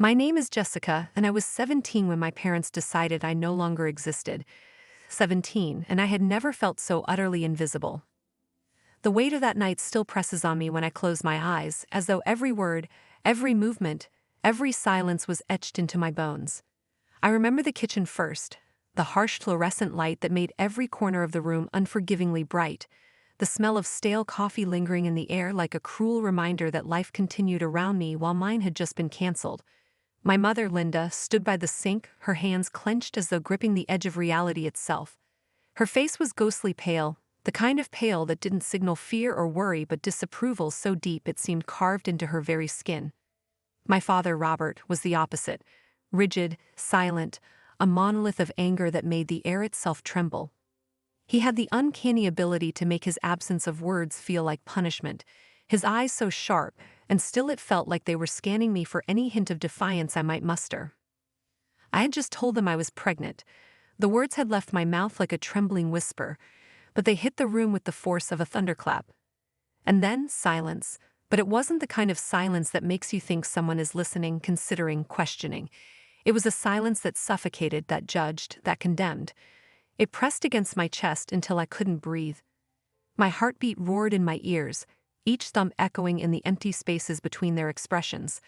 My name is Jessica, and I was 17 when my parents decided I no longer existed. 17, and I had never felt so utterly invisible. The weight of that night still presses on me when I close my eyes, as though every word, every movement, every silence was etched into my bones. I remember the kitchen first, the harsh fluorescent light that made every corner of the room unforgivingly bright, the smell of stale coffee lingering in the air like a cruel reminder that life continued around me while mine had just been canceled. My mother, Linda, stood by the sink, her hands clenched as though gripping the edge of reality itself. Her face was ghostly pale, the kind of pale that didn't signal fear or worry but disapproval so deep it seemed carved into her very skin. My father, Robert, was the opposite, rigid, silent, a monolith of anger that made the air itself tremble. He had the uncanny ability to make his absence of words feel like punishment, his eyes so sharp, and still it felt like they were scanning me for any hint of defiance I might muster. I had just told them I was pregnant. The words had left my mouth like a trembling whisper, but they hit the room with the force of a thunderclap. And then silence, but it wasn't the kind of silence that makes you think someone is listening, considering, questioning. It was a silence that suffocated, that judged, that condemned. It pressed against my chest until I couldn't breathe. My heartbeat roared in my ears, each thump echoing in the empty spaces between their expressions,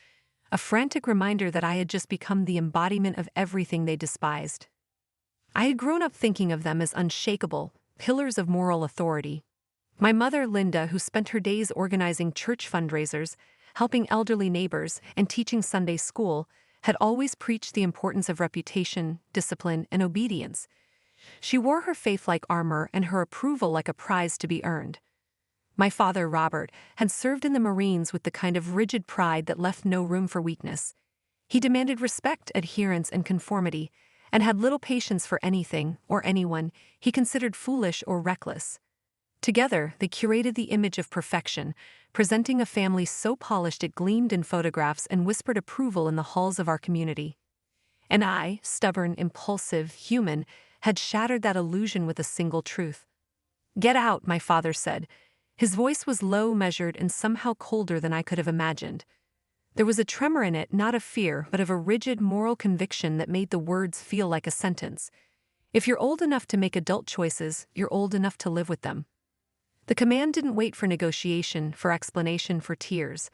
a frantic reminder that I had just become the embodiment of everything they despised. I had grown up thinking of them as unshakable, pillars of moral authority. My mother, Linda, who spent her days organizing church fundraisers, helping elderly neighbors, and teaching Sunday school, had always preached the importance of reputation, discipline, and obedience. She wore her faith like armor and her approval like a prize to be earned. My father, Robert, had served in the Marines with the kind of rigid pride that left no room for weakness. He demanded respect, adherence, and conformity, and had little patience for anything, or anyone, he considered foolish or reckless. Together, they curated the image of perfection, presenting a family so polished it gleamed in photographs and whispered approval in the halls of our community. And I, stubborn, impulsive, human, had shattered that illusion with a single truth. "Get out," my father said. His voice was low, measured, and somehow colder than I could have imagined. There was a tremor in it, not of fear, but of a rigid moral conviction that made the words feel like a sentence. If you're old enough to make adult choices, you're old enough to live with them. The command didn't wait for negotiation, for explanation, for tears.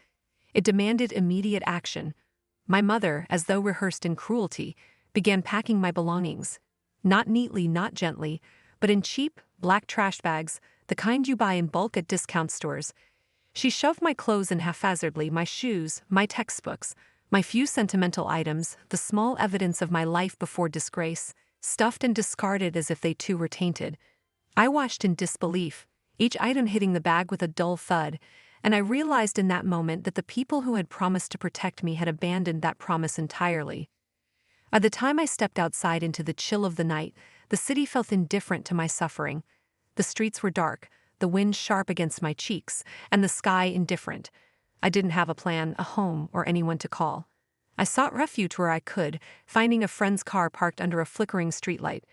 It demanded immediate action. My mother, as though rehearsed in cruelty, began packing my belongings. Not neatly, not gently, but in cheap, black trash bags, the kind you buy in bulk at discount stores. She shoved my clothes in haphazardly, my shoes, my textbooks, my few sentimental items, the small evidence of my life before disgrace, stuffed and discarded as if they too were tainted. I watched in disbelief, each item hitting the bag with a dull thud, and I realized in that moment that the people who had promised to protect me had abandoned that promise entirely. By the time I stepped outside into the chill of the night, the city felt indifferent to my suffering. The streets were dark, the wind sharp against my cheeks, and the sky indifferent. I didn't have a plan, a home, or anyone to call. I sought refuge where I could, finding a friend's car parked under a flickering streetlight.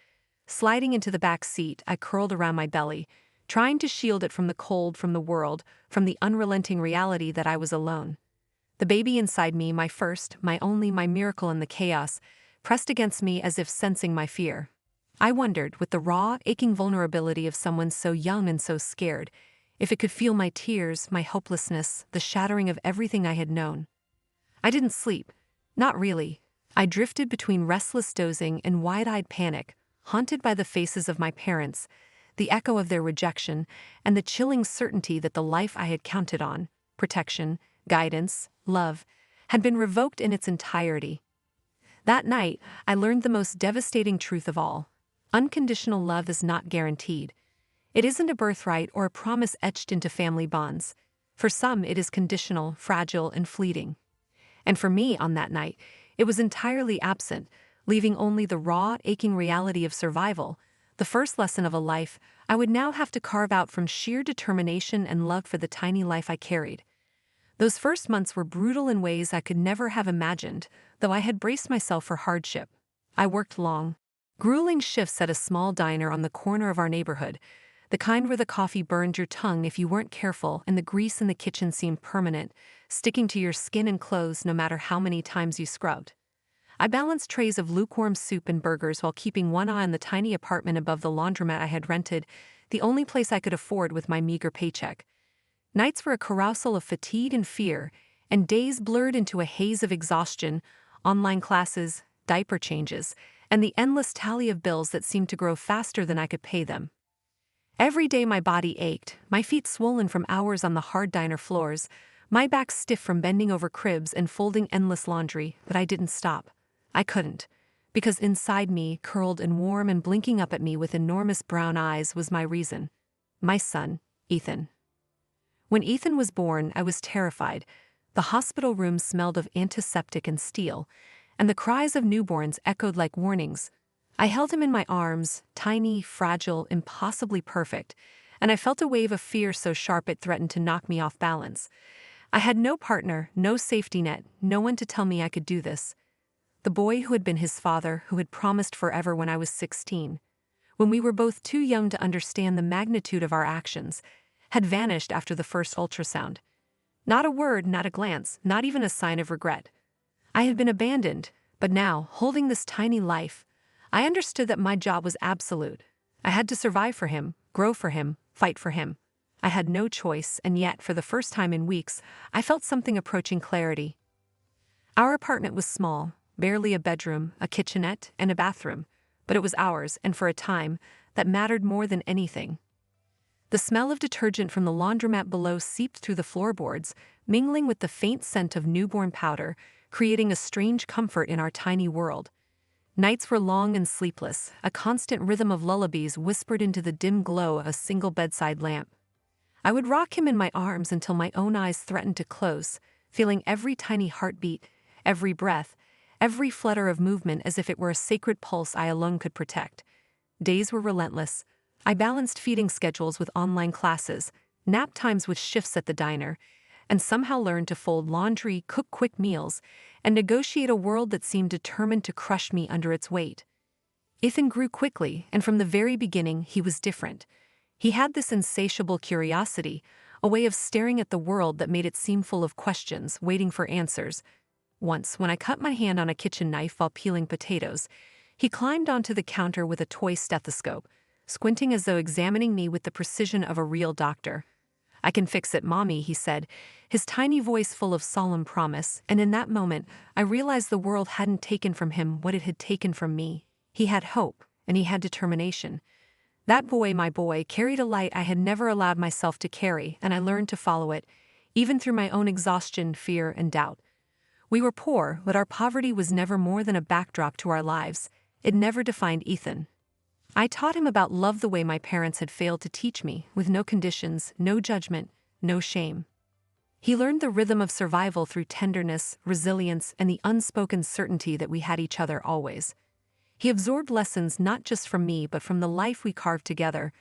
Sliding into the back seat, I curled around my belly, trying to shield it from the cold, from the world, from the unrelenting reality that I was alone. The baby inside me, my first, my only, my miracle in the chaos, pressed against me as if sensing my fear. I wondered, with the raw, aching vulnerability of someone so young and so scared, if it could feel my tears, my hopelessness, the shattering of everything I had known. I didn't sleep. Not really. I drifted between restless dozing and wide-eyed panic, haunted by the faces of my parents, the echo of their rejection, and the chilling certainty that the life I had counted on, protection, guidance, love, had been revoked in its entirety. That night, I learned the most devastating truth of all. Unconditional love is not guaranteed. It isn't a birthright or a promise etched into family bonds. For some, it is conditional, fragile, and fleeting. And for me, on that night, it was entirely absent, leaving only the raw, aching reality of survival, the first lesson of a life I would now have to carve out from sheer determination and love for the tiny life I carried. Those first months were brutal in ways I could never have imagined, though I had braced myself for hardship. I worked long, grueling shifts at a small diner on the corner of our neighborhood, The kind where the coffee burned your tongue if you weren't careful and the grease in the kitchen seemed permanent, sticking to your skin and clothes no matter how many times you scrubbed. I balanced trays of lukewarm soup and burgers while keeping one eye on the tiny apartment above the laundromat I had rented, the only place I could afford with my meager paycheck. Nights were a carousel of fatigue and fear, and days blurred into a haze of exhaustion, online classes, diaper changes, and the endless tally of bills that seemed to grow faster than I could pay them. Every day my body ached, my feet swollen from hours on the hard diner floors, my back stiff from bending over cribs and folding endless laundry, but I didn't stop. I couldn't, because inside me, curled and warm and blinking up at me with enormous brown eyes, was my reason. My son, Ethan. When Ethan was born, I was terrified. The hospital room smelled of antiseptic and steel, and the cries of newborns echoed like warnings. I held him in my arms, tiny, fragile, impossibly perfect, and I felt a wave of fear so sharp it threatened to knock me off balance. I had no partner, no safety net, no one to tell me I could do this. The boy who had been his father, who had promised forever when I was 16, when we were both too young to understand the magnitude of our actions, had vanished after the first ultrasound. Not a word, not a glance, not even a sign of regret. I had been abandoned, but now, holding this tiny life, I understood that my job was absolute. I had to survive for him, grow for him, fight for him. I had no choice, and yet, for the first time in weeks, I felt something approaching clarity. Our apartment was small, barely a bedroom, a kitchenette, and a bathroom, but it was ours, and for a time, that mattered more than anything. The smell of detergent from the laundromat below seeped through the floorboards, mingling with the faint scent of newborn powder, creating a strange comfort in our tiny world. Nights were long and sleepless, a constant rhythm of lullabies whispered into the dim glow of a single bedside lamp. I would rock him in my arms until my own eyes threatened to close, feeling every tiny heartbeat, every breath, every flutter of movement as if it were a sacred pulse I alone could protect. Days were relentless. I balanced feeding schedules with online classes, nap times with shifts at the diner, and somehow learned to fold laundry, cook quick meals, and negotiate a world that seemed determined to crush me under its weight. Ethan grew quickly, and from the very beginning he was different. He had this insatiable curiosity, a way of staring at the world that made it seem full of questions, waiting for answers. Once, when I cut my hand on a kitchen knife while peeling potatoes, he climbed onto the counter with a toy stethoscope, squinting as though examining me with the precision of a real doctor. "I can fix it, Mommy," he said, his tiny voice full of solemn promise, and in that moment, I realized the world hadn't taken from him what it had taken from me. He had hope, and he had determination. That boy, my boy, carried a light I had never allowed myself to carry, and I learned to follow it, even through my own exhaustion, fear, and doubt. We were poor, but our poverty was never more than a backdrop to our lives. It never defined Ethan. I taught him about love the way my parents had failed to teach me, with no conditions, no judgment, no shame. He learned the rhythm of survival through tenderness, resilience, and the unspoken certainty that we had each other always. He absorbed lessons not just from me but from the life we carved together,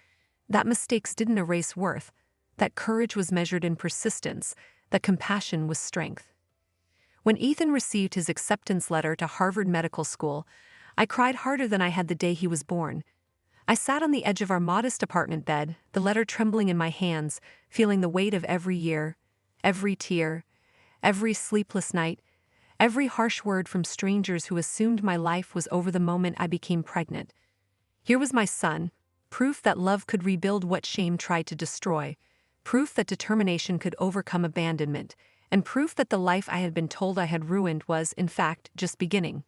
that mistakes didn't erase worth, that courage was measured in persistence, that compassion was strength. When Ethan received his acceptance letter to Harvard Medical School, I cried harder than I had the day he was born. I sat on the edge of our modest apartment bed, the letter trembling in my hands, feeling the weight of every year, every tear, every sleepless night, every harsh word from strangers who assumed my life was over the moment I became pregnant. Here was my son, proof that love could rebuild what shame tried to destroy, proof that determination could overcome abandonment, and proof that the life I had been told I had ruined was, in fact, just beginning.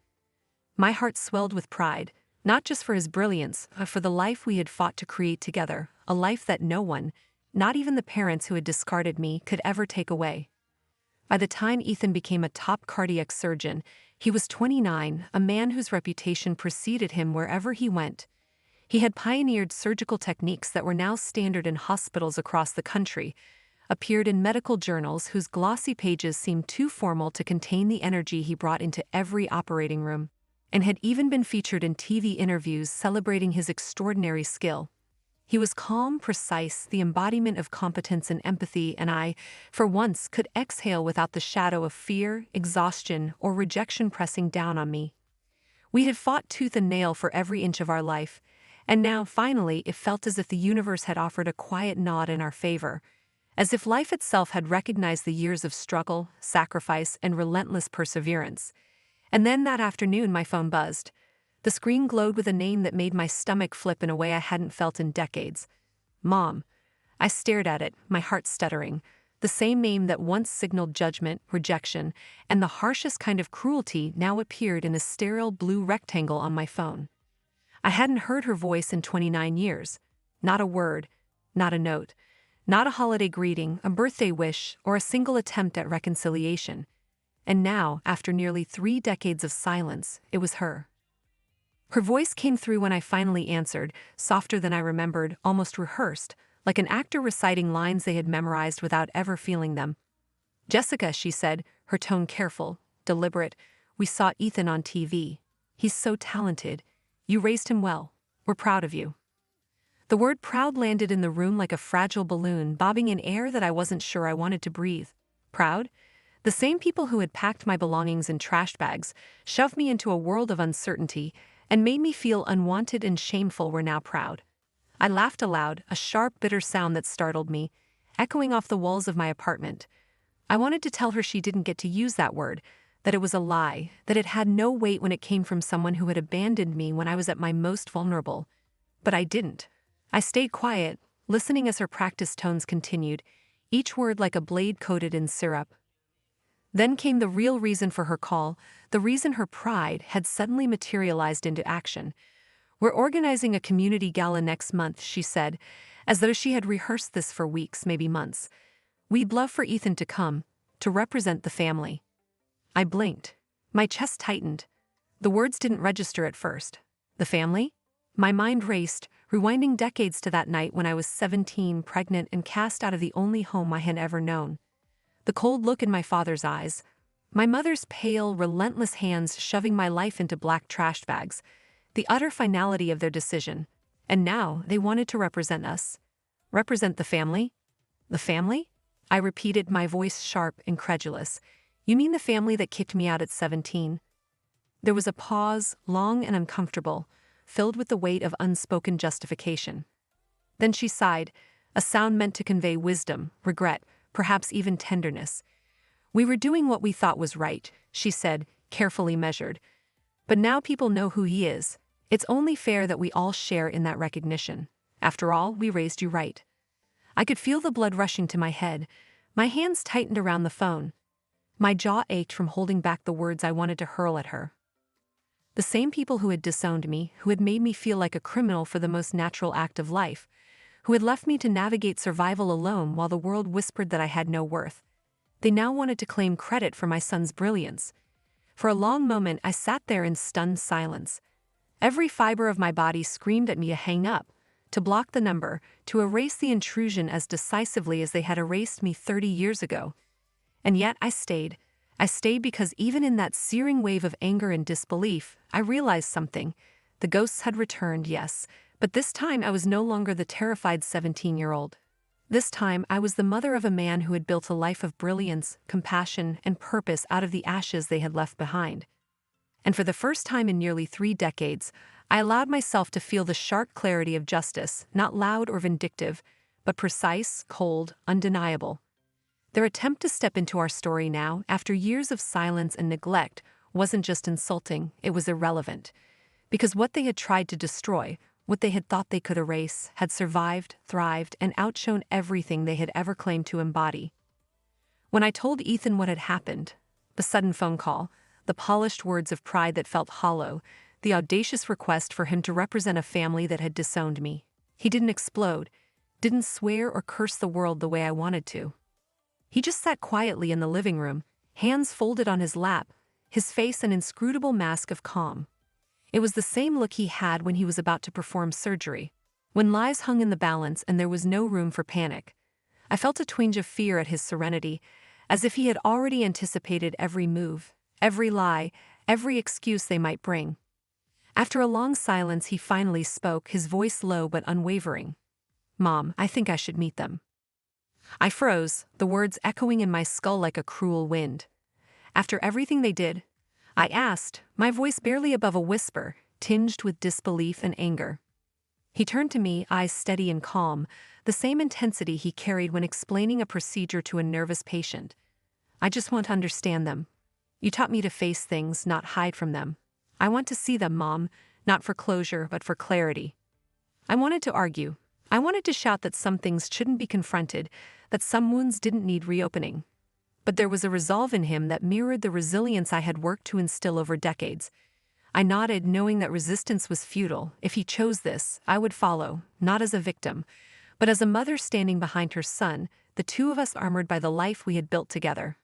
My heart swelled with pride, not just for his brilliance, but for the life we had fought to create together, a life that no one, not even the parents who had discarded me, could ever take away. By the time Ethan became a top cardiac surgeon, he was 29, a man whose reputation preceded him wherever he went. He had pioneered surgical techniques that were now standard in hospitals across the country, appeared in medical journals whose glossy pages seemed too formal to contain the energy he brought into every operating room, and had even been featured in TV interviews celebrating his extraordinary skill. He was calm, precise, the embodiment of competence and empathy, and I, for once, could exhale without the shadow of fear, exhaustion, or rejection pressing down on me. We had fought tooth and nail for every inch of our life, And now, finally, it felt as if the universe had offered a quiet nod in our favor, as if life itself had recognized the years of struggle, sacrifice, and relentless perseverance. And then that afternoon, my phone buzzed. The screen glowed with a name that made my stomach flip in a way I hadn't felt in decades. Mom. I stared at it, my heart stuttering. The same name that once signaled judgment, rejection, and the harshest kind of cruelty now appeared in a sterile blue rectangle on my phone. I hadn't heard her voice in 29 years. Not a word, not a note, not a holiday greeting, a birthday wish, or a single attempt at reconciliation. And now, after nearly 3 decades of silence, it was her. Her voice came through when I finally answered, softer than I remembered, almost rehearsed, like an actor reciting lines they had memorized without ever feeling them. Jessica, she said, her tone careful, deliberate. We saw Ethan on TV. He's so talented. You raised him well. We're proud of you. The word proud landed in the room like a fragile balloon bobbing in air that I wasn't sure I wanted to breathe. Proud? The same people who had packed my belongings in trash bags, shoved me into a world of uncertainty, and made me feel unwanted and shameful were now proud. I laughed aloud, a sharp, bitter sound that startled me, echoing off the walls of my apartment. I wanted to tell her she didn't get to use that word, that it was a lie, that it had no weight when it came from someone who had abandoned me when I was at my most vulnerable. But I didn't. I stayed quiet, listening as her practiced tones continued, each word like a blade coated in syrup. Then came the real reason for her call, the reason her pride had suddenly materialized into action. We're organizing a community gala next month, she said, as though she had rehearsed this for weeks, maybe months. We'd love for Ethan to come, to represent the family. I blinked. My chest tightened. The words didn't register at first. The family? My mind raced, rewinding decades to that night when I was 17, pregnant, and cast out of the only home I had ever known. The cold look in my father's eyes, my mother's pale, relentless hands shoving my life into black trash bags, the utter finality of their decision. And now they wanted to represent us. Represent the family? The family? I repeated, my voice sharp, incredulous. You mean the family that kicked me out at 17? There was a pause, long and uncomfortable, filled with the weight of unspoken justification. Then she sighed, a sound meant to convey wisdom, regret, perhaps even tenderness. We were doing what we thought was right, she said, carefully measured. But now people know who he is. It's only fair that we all share in that recognition. After all, we raised you right. I could feel the blood rushing to my head. My hands tightened around the phone. My jaw ached from holding back the words I wanted to hurl at her. The same people who had disowned me, who had made me feel like a criminal for the most natural act of life, who had left me to navigate survival alone while the world whispered that I had no worth. They now wanted to claim credit for my son's brilliance. For a long moment, I sat there in stunned silence. Every fiber of my body screamed at me to hang up, to block the number, to erase the intrusion as decisively as they had erased me 30 years ago. And yet I stayed. I stayed because even in that searing wave of anger and disbelief, I realized something. The ghosts had returned, yes, but this time I was no longer the terrified 17-year-old. This time I was the mother of a man who had built a life of brilliance, compassion, and purpose out of the ashes they had left behind. And for the first time in nearly 3 decades, I allowed myself to feel the sharp clarity of justice, not loud or vindictive, but precise, cold, undeniable. Their attempt to step into our story now, after years of silence and neglect, wasn't just insulting, it was irrelevant. Because what they had tried to destroy, what they had thought they could erase, had survived, thrived, and outshone everything they had ever claimed to embody. When I told Ethan what had happened, the sudden phone call, the polished words of pride that felt hollow, the audacious request for him to represent a family that had disowned me, he didn't explode, didn't swear or curse the world the way I wanted to. He just sat quietly in the living room, hands folded on his lap, his face an inscrutable mask of calm. It was the same look he had when he was about to perform surgery, when lives hung in the balance and there was no room for panic. I felt a twinge of fear at his serenity, as if he had already anticipated every move, every lie, every excuse they might bring. After a long silence, he finally spoke, his voice low but unwavering. "Mom, I think I should meet them." I froze, the words echoing in my skull like a cruel wind. "After everything they did?" I asked, my voice barely above a whisper, tinged with disbelief and anger. He turned to me, eyes steady and calm, the same intensity he carried when explaining a procedure to a nervous patient. "I just want to understand them. You taught me to face things, not hide from them. I want to see them, Mom, not for closure, but for clarity." I wanted to argue. I wanted to shout that some things shouldn't be confronted, that some wounds didn't need reopening. But there was a resolve in him that mirrored the resilience I had worked to instill over decades. I nodded, knowing that resistance was futile. If he chose this, I would follow, not as a victim, but as a mother standing behind her son, the two of us armored by the life we had built together.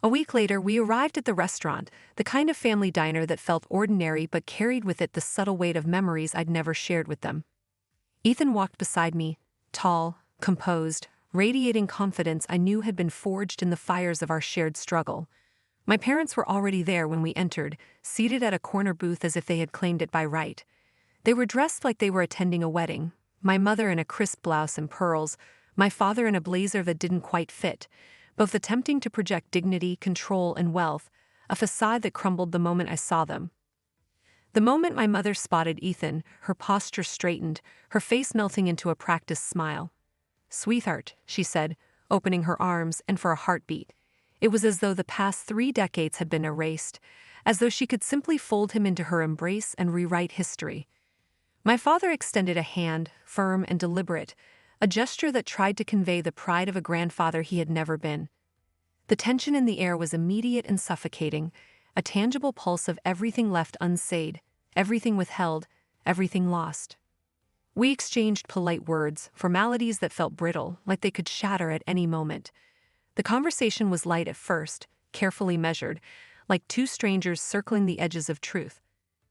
A week later, we arrived at the restaurant, the kind of family diner that felt ordinary but carried with it the subtle weight of memories I'd never shared with them. Ethan walked beside me, tall, composed, radiating confidence I knew had been forged in the fires of our shared struggle. My parents were already there when we entered, seated at a corner booth as if they had claimed it by right. They were dressed like they were attending a wedding, my mother in a crisp blouse and pearls, my father in a blazer that didn't quite fit, both attempting to project dignity, control, and wealth, a facade that crumbled the moment I saw them. The moment my mother spotted Ethan, her posture straightened, her face melting into a practiced smile. "Sweetheart," she said, opening her arms, and for a heartbeat. It was as though the past 3 decades had been erased, as though she could simply fold him into her embrace and rewrite history. My father extended a hand, firm and deliberate, a gesture that tried to convey the pride of a grandfather he had never been. The tension in the air was immediate and suffocating, a tangible pulse of everything left unsaid, everything withheld, everything lost. We exchanged polite words, formalities that felt brittle, like they could shatter at any moment. The conversation was light at first, carefully measured, like two strangers circling the edges of truth.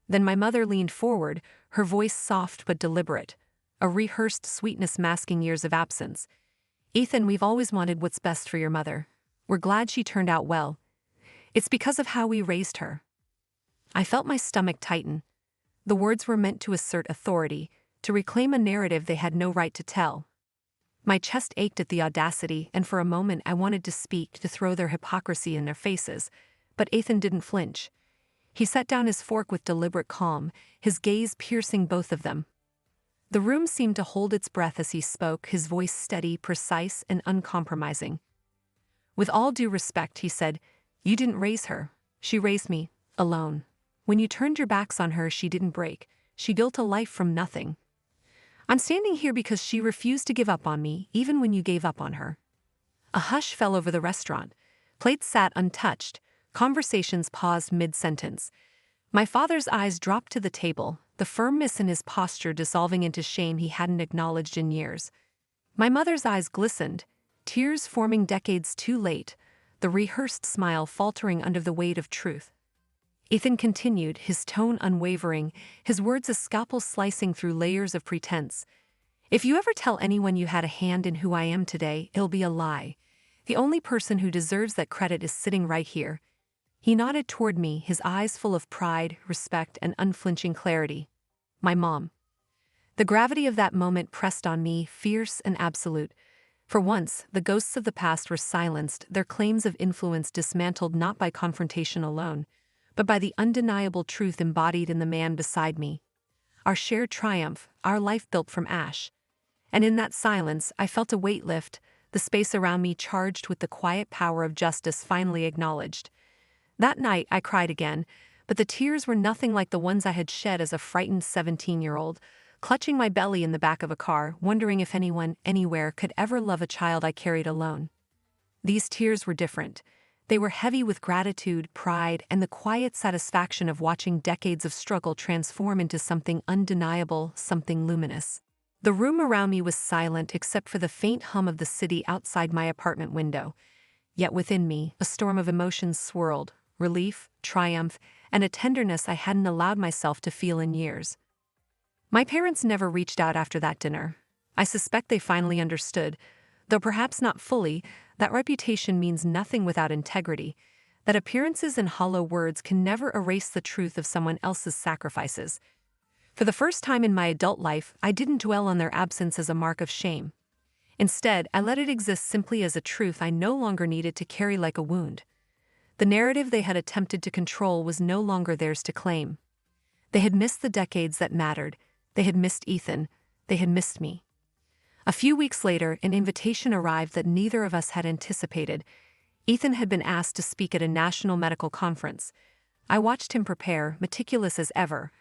Then my mother leaned forward, her voice soft but deliberate, a rehearsed sweetness masking years of absence. "Ethan, we've always wanted what's best for your mother. We're glad she turned out well. It's because of how we raised her." I felt my stomach tighten. The words were meant to assert authority, to reclaim a narrative they had no right to tell. My chest ached at the audacity, and for a moment I wanted to speak, to throw their hypocrisy in their faces. But Ethan didn't flinch. He set down his fork with deliberate calm, his gaze piercing both of them. The room seemed to hold its breath as he spoke, his voice steady, precise, and uncompromising. "With all due respect," he said, "you didn't raise her. She raised me, alone. When you turned your backs on her, she didn't break. She built a life from nothing. I'm standing here because she refused to give up on me, even when you gave up on her." A hush fell over the restaurant. Plates sat untouched. Conversations paused mid-sentence. My father's eyes dropped to the table, the firmness in his posture dissolving into shame he hadn't acknowledged in years. My mother's eyes glistened, tears forming decades too late, the rehearsed smile faltering under the weight of truth. Ethan continued, his tone unwavering, his words a scalpel slicing through layers of pretense. "If you ever tell anyone you had a hand in who I am today, it'll be a lie. The only person who deserves that credit is sitting right here." He nodded toward me, his eyes full of pride, respect, and unflinching clarity. "My mom." The gravity of that moment pressed on me, fierce and absolute. For once, the ghosts of the past were silenced, their claims of influence dismantled not by confrontation alone, but by the undeniable truth embodied in the man beside me. Our shared triumph, our life built from ash. And in that silence, I felt a weight lift, the space around me charged with the quiet power of justice finally acknowledged. That night, I cried again, but the tears were nothing like the ones I had shed as a frightened 17-year-old, clutching my belly in the back of a car, wondering if anyone, anywhere, could ever love a child I carried alone. These tears were different. They were heavy with gratitude, pride, and the quiet satisfaction of watching decades of struggle transform into something undeniable, something luminous. The room around me was silent except for the faint hum of the city outside my apartment window. Yet within me, a storm of emotions swirled, relief, triumph, and a tenderness I hadn't allowed myself to feel in years. My parents never reached out after that dinner. I suspect they finally understood, though perhaps not fully, that reputation means nothing without integrity, that appearances and hollow words can never erase the truth of someone else's sacrifices. For the first time in my adult life, I didn't dwell on their absence as a mark of shame. Instead, I let it exist simply as a truth I no longer needed to carry like a wound. The narrative they had attempted to control was no longer theirs to claim. They had missed the decades that mattered, They had missed Ethan. They had missed me. A few weeks later, an invitation arrived that neither of us had anticipated. Ethan had been asked to speak at a national medical conference. I watched him prepare, meticulous as ever,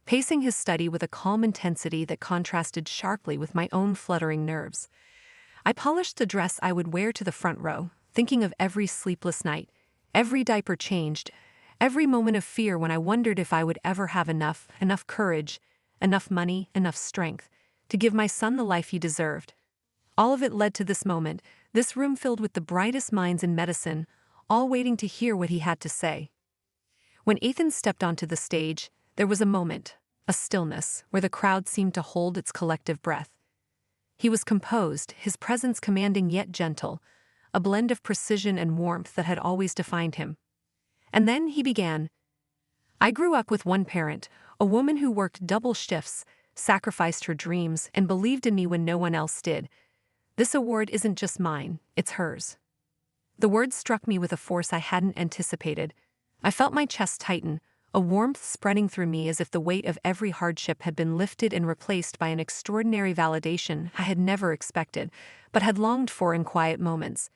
pacing his study with a calm intensity that contrasted sharply with my own fluttering nerves. I polished the dress I would wear to the front row, thinking of every sleepless night, every diaper changed, every moment of fear when I wondered if I would ever have enough courage, enough money, enough strength, to give my son the life he deserved. All of it led to this moment, this room filled with the brightest minds in medicine, all waiting to hear what he had to say. When Ethan stepped onto the stage, there was a moment, a stillness, where the crowd seemed to hold its collective breath. He was composed, his presence commanding yet gentle, a blend of precision and warmth that had always defined him. And then he began. I grew up with one parent, a woman who worked double shifts, sacrificed her dreams, and believed in me when no one else did. This award isn't just mine, it's hers. The words struck me with a force I hadn't anticipated. I felt my chest tighten, a warmth spreading through me as if the weight of every hardship had been lifted and replaced by an extraordinary validation I had never expected, but had longed for in quiet moments.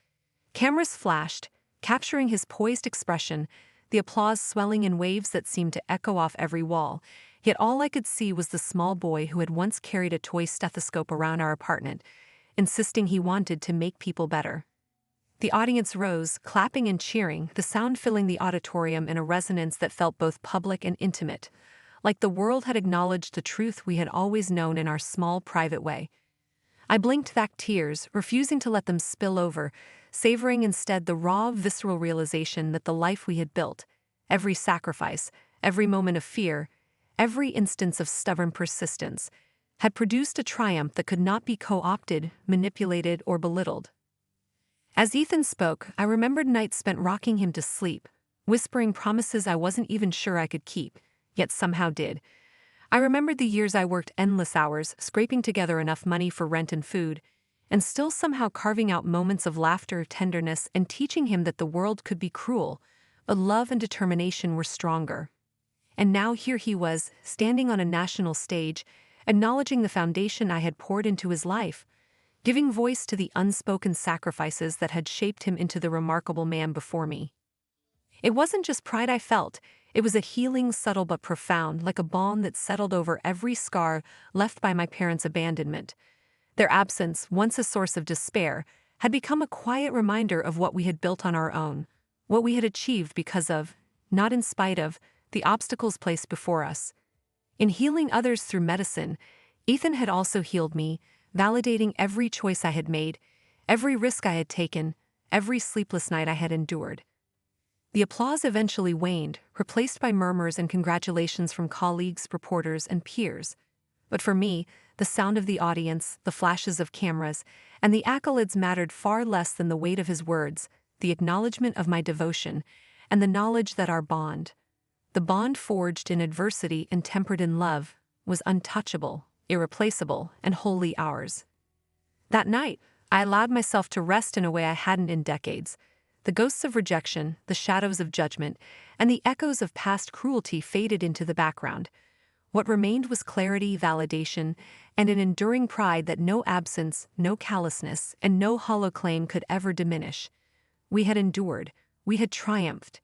Cameras flashed, capturing his poised expression, the applause swelling in waves that seemed to echo off every wall, yet all I could see was the small boy who had once carried a toy stethoscope around our apartment, insisting he wanted to make people better. The audience rose, clapping and cheering, the sound filling the auditorium in a resonance that felt both public and intimate, like the world had acknowledged the truth we had always known in our small, private way. I blinked back tears, refusing to let them spill over, savoring instead the raw, visceral realization that the life we had built, every sacrifice, every moment of fear, every instance of stubborn persistence, had produced a triumph that could not be co-opted, manipulated, or belittled. As Ethan spoke, I remembered nights spent rocking him to sleep, whispering promises I wasn't even sure I could keep, yet somehow did. I remembered the years I worked endless hours, scraping together enough money for rent and food, and still somehow carving out moments of laughter, tenderness, and teaching him that the world could be cruel, but love and determination were stronger. And now here he was, standing on a national stage, acknowledging the foundation I had poured into his life, giving voice to the unspoken sacrifices that had shaped him into the remarkable man before me. It wasn't just pride I felt, it was a healing, subtle but profound, like a balm that settled over every scar left by my parents' abandonment. Their absence, once a source of despair, had become a quiet reminder of what we had built on our own, what we had achieved because of, not in spite of, the obstacles placed before us. In healing others through medicine, Ethan had also healed me, validating every choice I had made, every risk I had taken, every sleepless night I had endured. The applause eventually waned, replaced by murmurs and congratulations from colleagues, reporters, and peers. But for me, the sound of the audience, the flashes of cameras, and the accolades mattered far less than the weight of his words, the acknowledgement of my devotion, and the knowledge that our bond, the bond forged in adversity and tempered in love, was untouchable, irreplaceable, and wholly ours. That night, I allowed myself to rest in a way I hadn't in decades. The ghosts of rejection, the shadows of judgment, and the echoes of past cruelty faded into the background. What remained was clarity, validation, and an enduring pride that no absence, no callousness, and no hollow claim could ever diminish. We had endured, we had triumphed,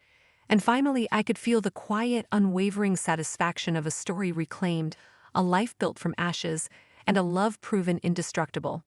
and finally I could feel the quiet, unwavering satisfaction of a story reclaimed, a life built from ashes, and a love proven indestructible.